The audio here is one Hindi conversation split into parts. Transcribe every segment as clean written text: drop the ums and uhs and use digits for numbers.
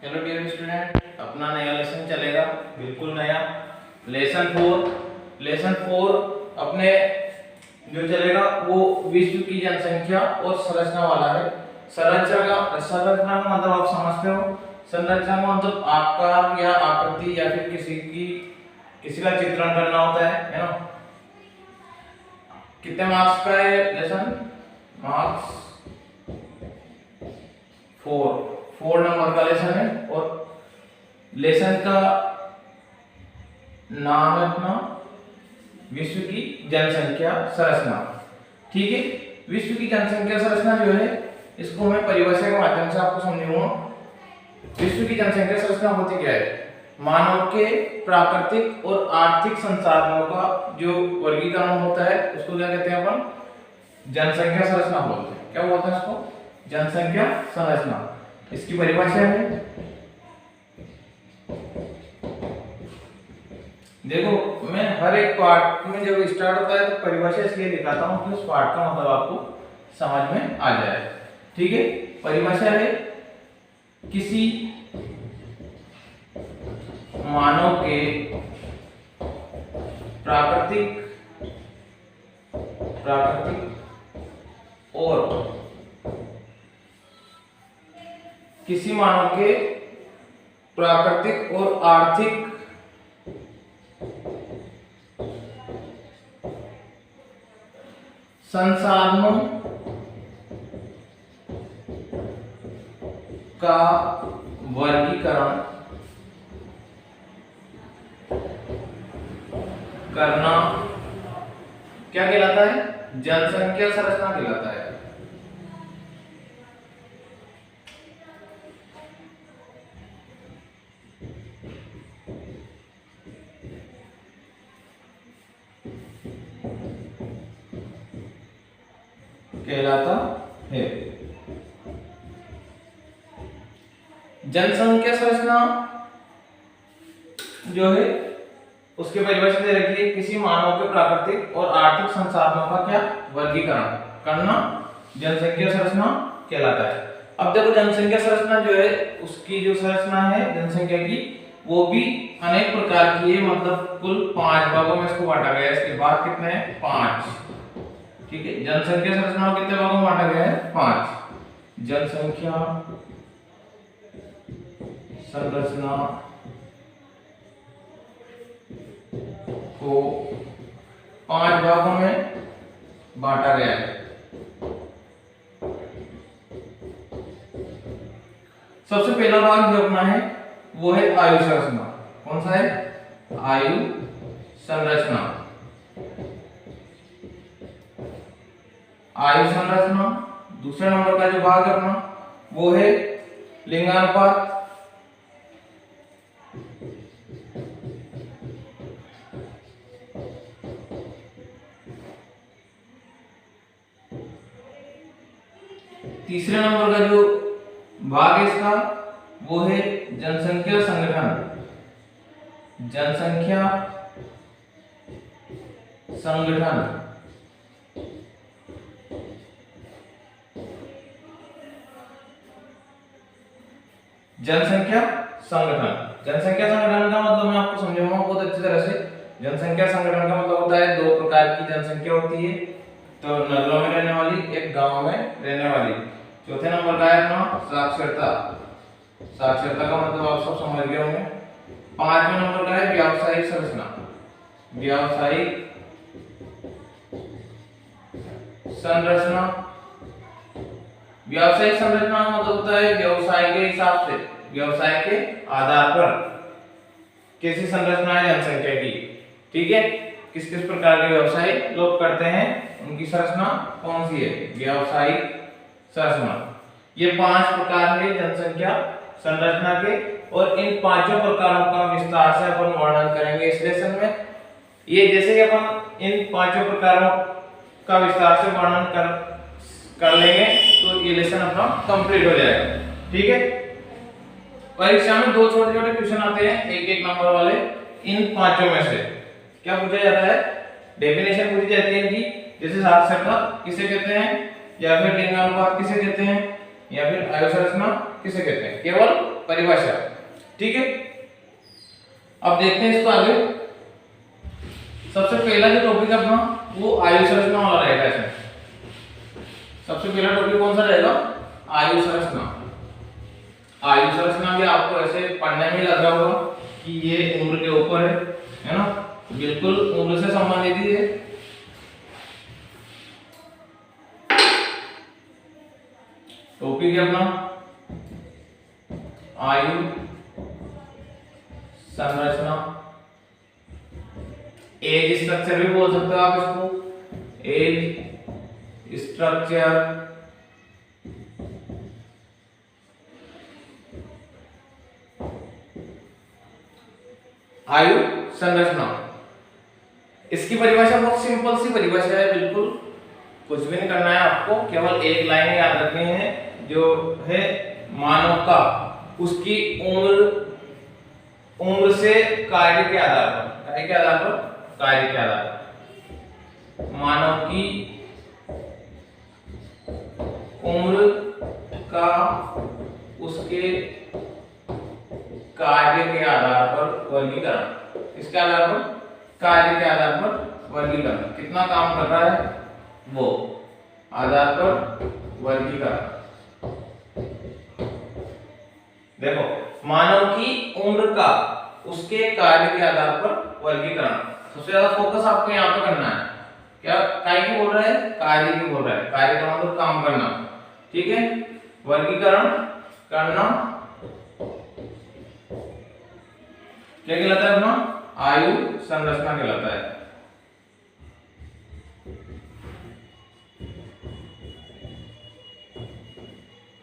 हेलो डियर स्टूडेंट, अपना नया लेसन चलेगा, बिल्कुल नया लेसन फोर अपने जो चलेगा वो विश्व की जनसंख्या और संरचना वाला है। संरचना का मतलब आप समझते हो। संरचना का मतलब आकार या आकृति या फिर किसी का चित्रण करना होता है ना। कितने मार्क्स का है लेसन? मार्क्स 4 नंबर का लेसन है। और लेसन का नाम है अपना विश्व की जनसंख्या संरचना। ठीक है, विश्व की जनसंख्या संरचना जो है इसको मैं परिभाषा के माध्यम से आपको समझाऊंगा। विश्व की जनसंख्या संरचना होती क्या है? मानव के प्राकृतिक और आर्थिक संसाधनों का जो वर्गीकरण होता है उसको क्या कहते हैं? अपन जनसंख्या संरचना बोलते हैं। क्या बोलते हैं इसको? जनसंख्या संरचना। इसकी परिभाषा है, देखो मैं हर एक पार्ट में जब स्टार्ट होता है तो परिभाषा इसलिए दिखाता हूं कि उस पार्ट का मतलब आपको समझ में आ जाए। ठीक है, परिभाषा है किसी मानव के प्राकृतिक और किसी मानव के प्राकृतिक और आर्थिक संसाधनों का वर्गीकरण करना क्या कहलाता है? जनसंख्या संरचना कहलाता है। कहलाता है। जनसंख्या संरचना जो है उसके परिभाषा दे रखी है किसी मानव के प्राकृतिक और आर्थिक संसाधनों का क्या वर्गीकरण करना जनसंख्या संरचना कहलाता है। अब देखो जनसंख्या संरचना जो है उसकी जो संरचना है जनसंख्या की वो भी अनेक प्रकार की है। मतलब कुल 5 भागों में इसको बांटा गया है। इसके बाद कितने हैं? 5। ठीक है, जनसंख्या संरचना को कितने भागों में बांटा गया है? 5। जनसंख्या संरचना को 5 भागों में बांटा गया है। सबसे पहला भाग जो अपना है वो है आयु संरचना। कौन सा है? आयु संरचना। आयु संरचना। दूसरे नंबर का जो भाग है अपना वो है लिंगानुपात। तीसरे नंबर का जो भाग है इसका वो है जनसंख्या संगठन। जनसंख्या संगठन। जनसंख्या संगठन का मतलब मैं आपको समझाऊंगा बहुत अच्छी तरह से। जनसंख्या संगठन का मतलब होता है 2 प्रकार की जनसंख्या होती है, तो नगरों में रहने वाली, एक गांव में रहने वाली। चौथे नंबर का है अपना साक्षरता। साक्षरता का मतलब आप सब समझ गए होंगे। 5वें नंबर का है व्यावसायिक संरचना। व्यावसायिक संरचना। व्यावसायिक संरचना का मतलब होता है व्यवसाय के हिसाब से, व्यवसाय के आधार पर कैसी संरचना है जनसंख्या की। ठीक है, किस किस प्रकार के व्यवसाय लोग करते हैं उनकी संरचना कौन सी है? व्यावसायिक संरचना। ये 5 प्रकार है जनसंख्या संरचना के, और इन 5 प्रकारों का विस्तार से अपन वर्णन करेंगे इस लेसन में। ये जैसे कि अपन इन 5 प्रकारों का विस्तार से वर्णन कर लेंगे तो ये लेसन अपना कंप्लीट हो जाएगा। ठीक है, परीक्षा में 2 छोटे-छोटे क्वेश्चन आते हैं 1-1 नंबर वाले। इन 5 में से क्या पूछा जाता है? डेफिनेशन पूछी जाती है कि जैसे साक्षरता किसे कहते हैं, या फिर लिंगानुपात किसे कहते हैं, या फिर आयु संरचना किसे कहते हैं, केवल परिभाषा। ठीक है, अब देखते हैं इसको आगे। सबसे पहला जो टॉपिक अपना वो आयु संरचना वाला रहेगा। इसमें सबसे पहला टॉपिक कौन सा रहेगा, आयु संरचना। आयु संरचना भी आपको ऐसे पढ़ने में लग रहा होगा कि ये उम्र के ऊपर है ना, बिल्कुल उम्र से संबंधित ही है। टॉपिक है अपना आयु संरचना। एज स्ट्रक्चर भी बोल सकते हो आप इसको, एज स्ट्रक्चर। आयु संरचना, इसकी परिभाषा बहुत सिंपल सी परिभाषा है, बिल्कुल कुछ भी नहीं करना है आपको, केवल एक लाइन याद रखनी है जो है मानव का उसकी उम्र से कार्य के आधार पर, कार्य के आधार पर, कार्य के आधार पर मानव की उम्र का उसके कार्य के आधार पर वर्गीकरण। इसके आधार पर, कार्य के आधार पर वर्गीकरण, कितना काम कर रहा है वो आधार पर वर्गीकरण। देखो, मानव की उम्र का उसके कार्य के आधार पर वर्गीकरण, सबसे ज्यादा फोकस आपको यहाँ पे करना है। क्या काय की बोल रहा है, कार्य की बोल रहा है, कार्य का मतलब काम करना। ठीक है, वर्गीकरण करना क्या कहलाता है अपना, आयु संरचना कहलाता है।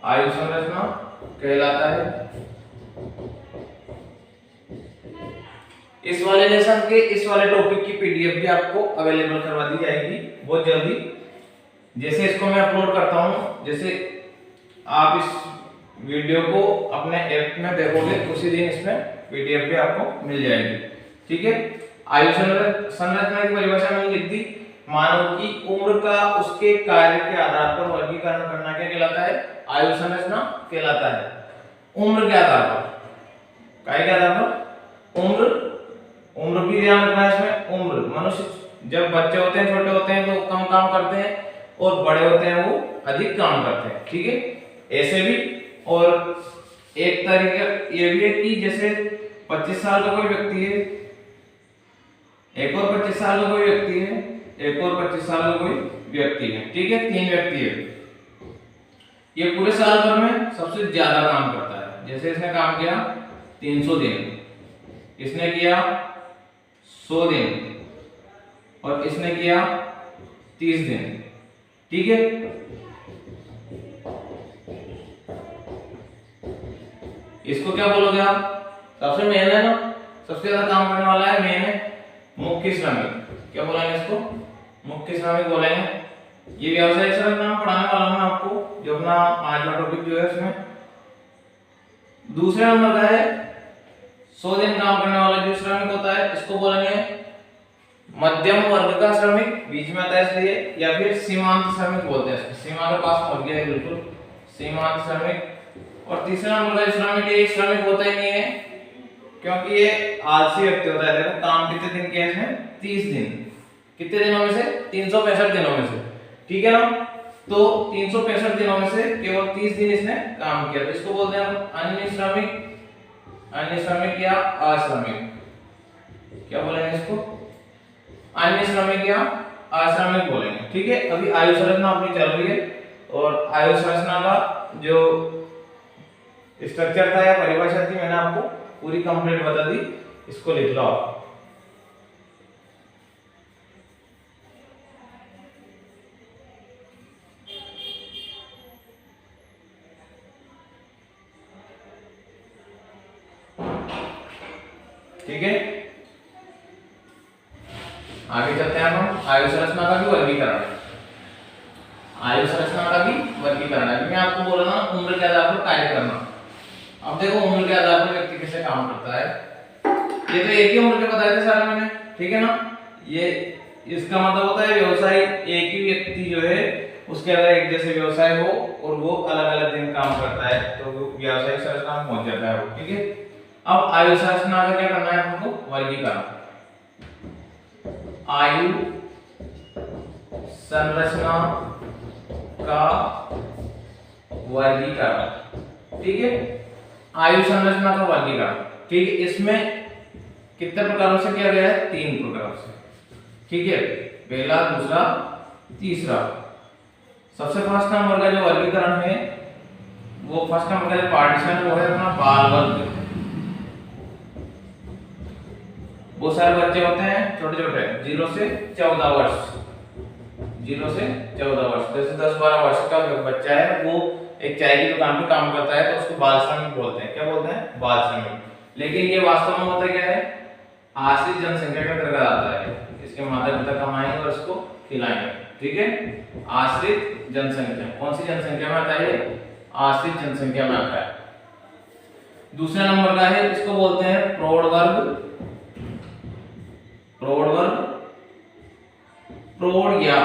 आयु संरचना कहलाता है। इस वाले लेसन के इस वाले टॉपिक की पीडीएफ भी आपको अवेलेबल करवा दी जाएगी बहुत जल्दी। जैसे इसको मैं अपलोड करता हूं, जैसे आप इस वीडियो को अपने ऐप में देखोगे उसी दिन इसमें पीडीएफ भी आपको मिल जाएगी। ठीक है, आयु संरचना की परिभाषा मैंने लिख दी, मानव की उम्र का उसके कार्य के आधार पर वर्गीकरण करना क्या कहलाता है, आयु संरचना कहलाता है। उम्र के आधार पर, कार्य के आधार पर उम्र, उम्र भी ध्यान रखना है इसमें। उम्र, मनुष्य जब बच्चे होते हैं, छोटे होते हैं तो कम काम करते हैं, और बड़े होते हैं वो अधिक काम करते हैं। ठीक है, ऐसे भी। और एक तरीका ये भी है कि जैसे 25 साल का कोई व्यक्ति है, एक और 25 साल का कोई व्यक्ति है, एक और 25 साल का कोई व्यक्ति है। ठीक है, 3 व्यक्ति है। ये पूरे साल भर में सबसे ज्यादा काम करता है। जैसे इसने काम किया 300 दिन, इसने किया 100 दिन, और इसने किया 30 दिन। ठीक है, इसको क्या बोलोगे आप, सबसे मेन है ना, सबसे ज्यादा काम करने वाला है, मेन है, मुख्य श्रमिक। क्या बोलेंगे इसको, मुख्य श्रमिक बोलेंगे। ये व्यावसायिक श्रमिक नाम पढ़ाने वाला हूं आपको, जो अपना 5वां टॉपिक जो है उसमें। दूसरे नंबर का है 100 दिन काम करने वाला जो श्रमिक होता है, इसको बोलेंगे मध्यम वर्ग का श्रमिक, बीच में आता है इसलिए, या फिर सीमांत श्रमिक बोलते हैं। सीमा के पास पहुंच गया है, बिल्कुल सीमांत श्रमिक। और तीसरा नंबर का श्रमिक, ये श्रमिक होता ही नहीं है क्योंकि ये आलसी व्यक्ति होता है। देखो, काम कितने दिन किया इसने, 30 दिन। कितने दिनों में से, 365 दिनों में से। ठीक है ना, तो 365 दिनों में से केवल 30 दिन इसने काम किया, तो इसको बोलते हैं अन्य श्रमिक, अन्य श्रमिक या अश्रमिक। क्या बोलेंगे इसको, अन्य श्रमिक या अश्रमिक बोलेंगे। ठीक है, अभी आयु संरचना अपनी चल रही है, और आयु संरचना का जो स्ट्रक्चर था या परिभाषा थी, मैंने आपको पूरी कंप्लीट बता दी। इसको लिख लो आप। ठीक है, आगे चलते हैं हम। आयु संरचना का भी वर्गीकरण, आयु संरचना का भी वर्गीकरण है। मैं आपको बोल रहा हूं उम्र के आधार पर कार्य करना। अब देखो, उम्र के आधार पर व्यक्ति कैसे काम करता है। ये तो एक ही उम्र के बताए थे सारे मैंने, ठीक है ना। ये इसका मतलब होता है व्यवसाय, एक ही व्यक्ति जो है उसके अंदर एक जैसे व्यवसाय हो और वो अलग अलग दिन काम करता है तो वो व्यावसायिक संरचना में पहुंच जाता है वो, ठीक है। अब आयु संरचना का क्या करना है हमको, वर्गीकरण। आयु संरचना का वर्गीकरण, ठीक है। आयु संरचना का वर्गीकरण, ठीक है। इसमें कितने प्रकारों से किया गया है, 3 प्रकारों से, ठीक है। पहला, दूसरा, तीसरा। सबसे फर्स्ट नंबर का जो वर्गीकरण है वो फर्स्ट नंबर का जो पार्टीशन वो है अपना बाल वर्ग। वो सारे बच्चे होते हैं छोटे छोटे 0 से 14 वर्ष, 0 से 14 वर्ष। जैसे 10-12 वर्ष का बच्चा है वो एक चाय की दुकान पे काम करता है तो उसको बाल श्रमिक बोलते हैं। क्या बोलते हैं, बाल श्रमिक। लेकिन ये वास्तव में होता क्या है, आश्रित जनसंख्या के अंतर्गत आता है। इसके माता पिता कमाएंगे और इसको खिलाएंगे, ठीक है। आश्रित जनसंख्या कौन सी जनसंख्या में आता है, आश्रित जनसंख्या में आता है। दूसरे नंबर का है, इसको बोलते हैं प्रौढ़ वर्ग। प्रौढ़ वर्ग, प्रौढ़ या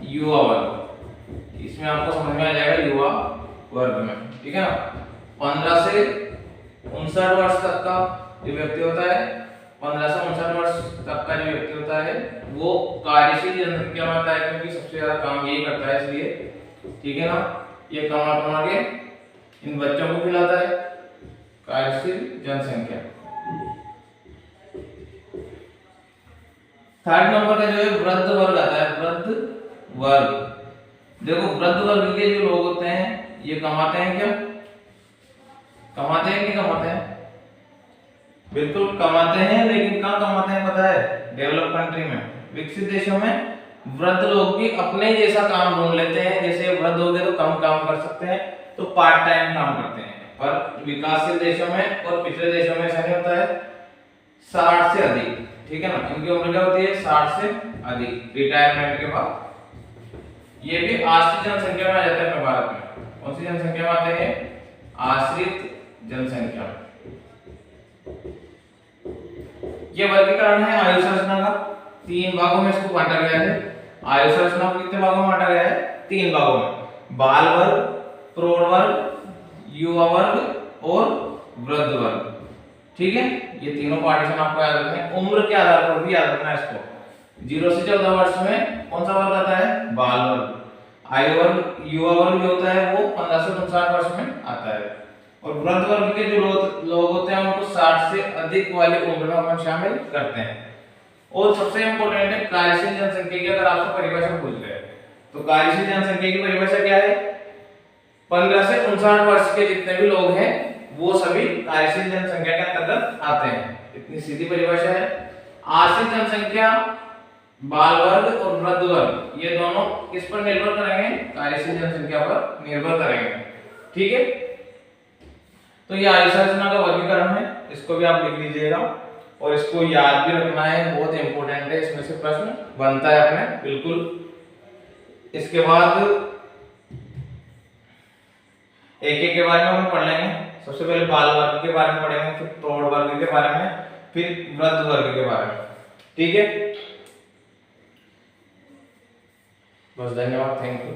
युवा वर्ग, इसमें आपको समझ में आ जाएगा युवा वर्ग में, ठीक है ना। 15 से 59 वर्ष तक का जो व्यक्ति होता है, 15 से 59 वर्ष तक का जो व्यक्ति होता है वो कार्यशील जनसंख्या में आता है, क्योंकि सबसे ज्यादा काम यही करता है इसलिए, ठीक है ना। ये कमा कमा के इन बच्चों को खिलाता है, कार्यशील जनसंख्या। थर्ड नंबर का जो है वृद्ध वर्ग आता है, वृद्ध वर्ग। देखो वृद्ध वर्ग के जो लोग होते हैं ये कमाते हैं क्या, कमाते हैं कि कमाते हैं, बिल्कुल कमाते हैं। लेकिन कहाँ कमाते हैं पता है, डेवलप कंट्री में, विकसित देशों में वृद्ध लोग भी अपने जैसा काम ढूंढ लेते हैं। जैसे वृद्ध हो गए तो कम काम कर सकते हैं तो पार्ट टाइम काम करते हैं। पर विकासशील देशों में और पिछड़े देशों में ऐसा नहीं होता है, 60 से अधिक, ठीक है ना। इनकी उम्र क्या होती है, 60 से अधिक, रिटायरमेंट के बाद। ये भी आश्रित जनसंख्या में आ जाता है भारत में। कौन सी जनसंख्या में आते हैं, आश्रित जनसंख्या। ये वर्गीकरण है आयु संरचना का। 3 भागों में इसको बांटा गया है। आयु संरचना को कितने भागों में बांटा गया है, 3 भागों में। बाल वर्ग, प्रौढ़ वर्ग, युवा वर्ग और वृद्ध वर्ग, ठीक है। ये तीनों पार्टीशन आपको याद रखने हैं। उम्र के आधार पर भी याद रखना है इसको। 0 से 14 वर्ष में कौन सा वर्ग आता है, बाल वर्ग। आयु वर्ग, युवा वर्ग जो होता है वो 15 से 59 वर्ष में आता है। और वृद्ध वर्ग के जो लोग होते हैं उनको 60 से अधिक वाली उम्र में अपन शामिल करते हैं। और सबसे इंपॉर्टेंट है कार्यशील जनसंख्या की। अगर आपसे परिभाषा पूछ ले तो कार्यशील जनसंख्या की परिभाषा क्या है, 15 से 59 वर्ष के जितने भी लोग हैं वो सभी कार्यशील जनसंख्या के अंतर्गत आते हैं। इतनी सीधी परिभाषा है। आश्रित जनसंख्या, बाल वर्ग और वृद्ध वर्ग ये दोनों किस पर निर्भर करेंगे, कार्यशील जनसंख्या पर निर्भर करेंगे, ठीक है। तो ये आयु संरचना का वर्गीकरण है, इसको भी आप लिख लीजिएगा और इसको याद भी रखना है, बहुत इंपॉर्टेंट है। इसमें से प्रश्न बनता है अपने बिल्कुल। इसके बाद एक के बारे में हम पढ़ लेंगे। सबसे पहले बाल वर्ग के बारे में पढ़ेंगे, फिर प्रौढ़ वर्ग के बारे में, फिर वृद्ध वर्ग के बारे में, ठीक है। बस, धन्यवाद, थैंक यू।